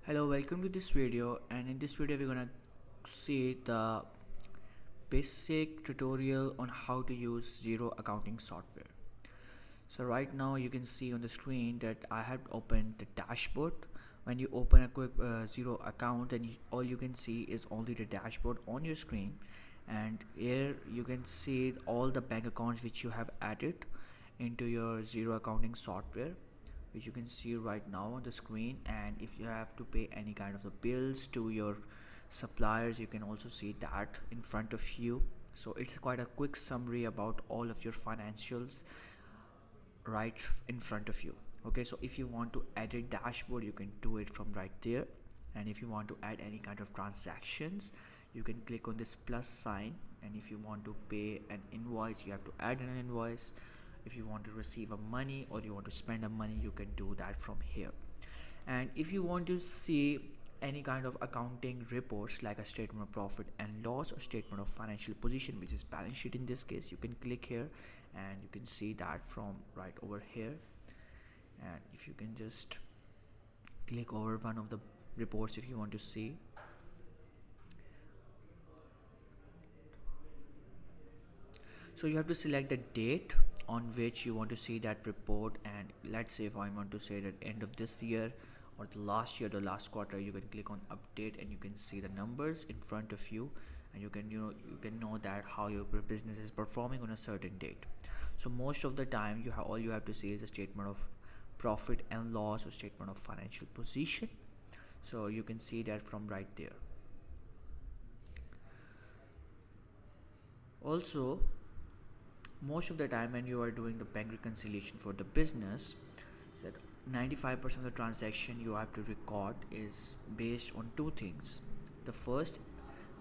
Hello, welcome to this video, and in this video we're gonna see the basic tutorial on how to use Xero accounting software. So right now you can see on the screen that I have opened the dashboard. When you open a quick Xero account, then all you can see is only the dashboard on your screen, and here you can see all the bank accounts which you have added into your Xero accounting software, which you can see right now on the screen. And if you have to pay any kind of the bills to your suppliers, you can also see that in front of you. So it's quite a quick summary about all of your financials right in front of you. Okay, so if you want to edit dashboard, you can do it from right there. And if you want to add any kind of transactions, you can click on this plus sign. And if you want to pay an invoice, you have to add an invoice. If you want to receive a money or you want to spend a money, you can do that from here. And if you want to see any kind of accounting reports like a statement of profit and loss or statement of financial position, which is balance sheet in this case, you can click here and you can see that from right over here. And if you can just click over one of the reports if you want to see. So you have to select the date on which you want to see that report, and let's say if I want to say that end of this year or the last year, the last quarter, you can click on update and you can see the numbers in front of you, and you can know that how your business is performing on a certain date. So most of the time all you have to see is a statement of profit and loss or statement of financial position. So you can see that from right there. Also, most of the time when you are doing the bank reconciliation for the business, said 95% of the transaction you have to record is based on two things. The first,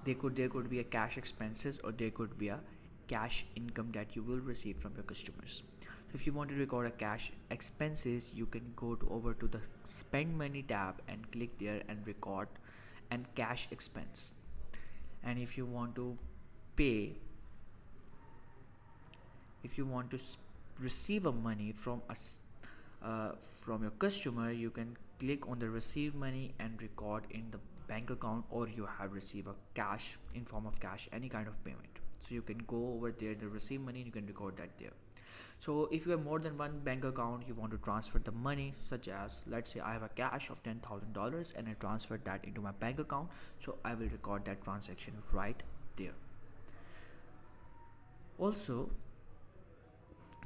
there could be a cash expenses or there could be a cash income that you will receive from your customers. So if you want to record a cash expenses, you can go over to the spend money tab and click there and record and cash expense. And if you want to pay, if you want to receive a money from from your customer, you can click on the receive money and record in the bank account, or you have received a cash in form of cash, any kind of payment. So you can go over there, the receive money, and you can record that there. So if you have more than one bank account, you want to transfer the money, such as let's say I have a cash of $10,000 and I transferred that into my bank account, so I will record that transaction right there. Also,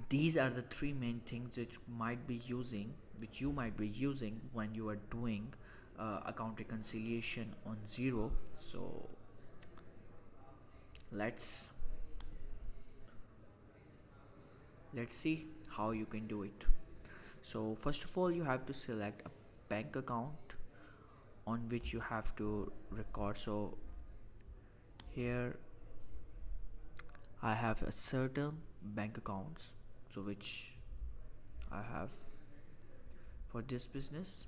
these are the three main things which you might be using when you are doing account reconciliation on Xero. So let's see how you can do it. So first of all, you have to select a bank account on which you have to record. So here I have a certain bank accounts, so which I have for this business.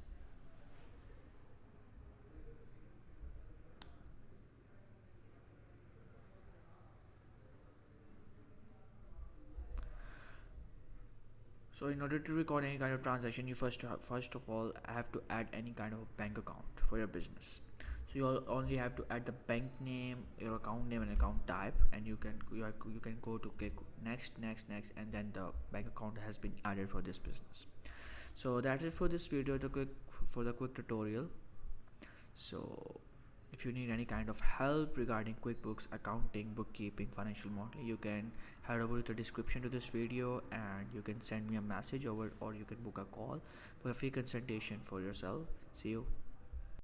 So in order to record any kind of transaction, you first of all have to add any kind of a bank account for your business. So you only have to add the bank name, your account name and account type, and you can go to click next, and then the bank account has been added for this business. So that's it for this video, the quick tutorial. So if you need any kind of help regarding QuickBooks, accounting, bookkeeping, financial modeling, you can head over to the description to this video and you can send me a message over, or you can book a call for a free consultation for yourself. See you.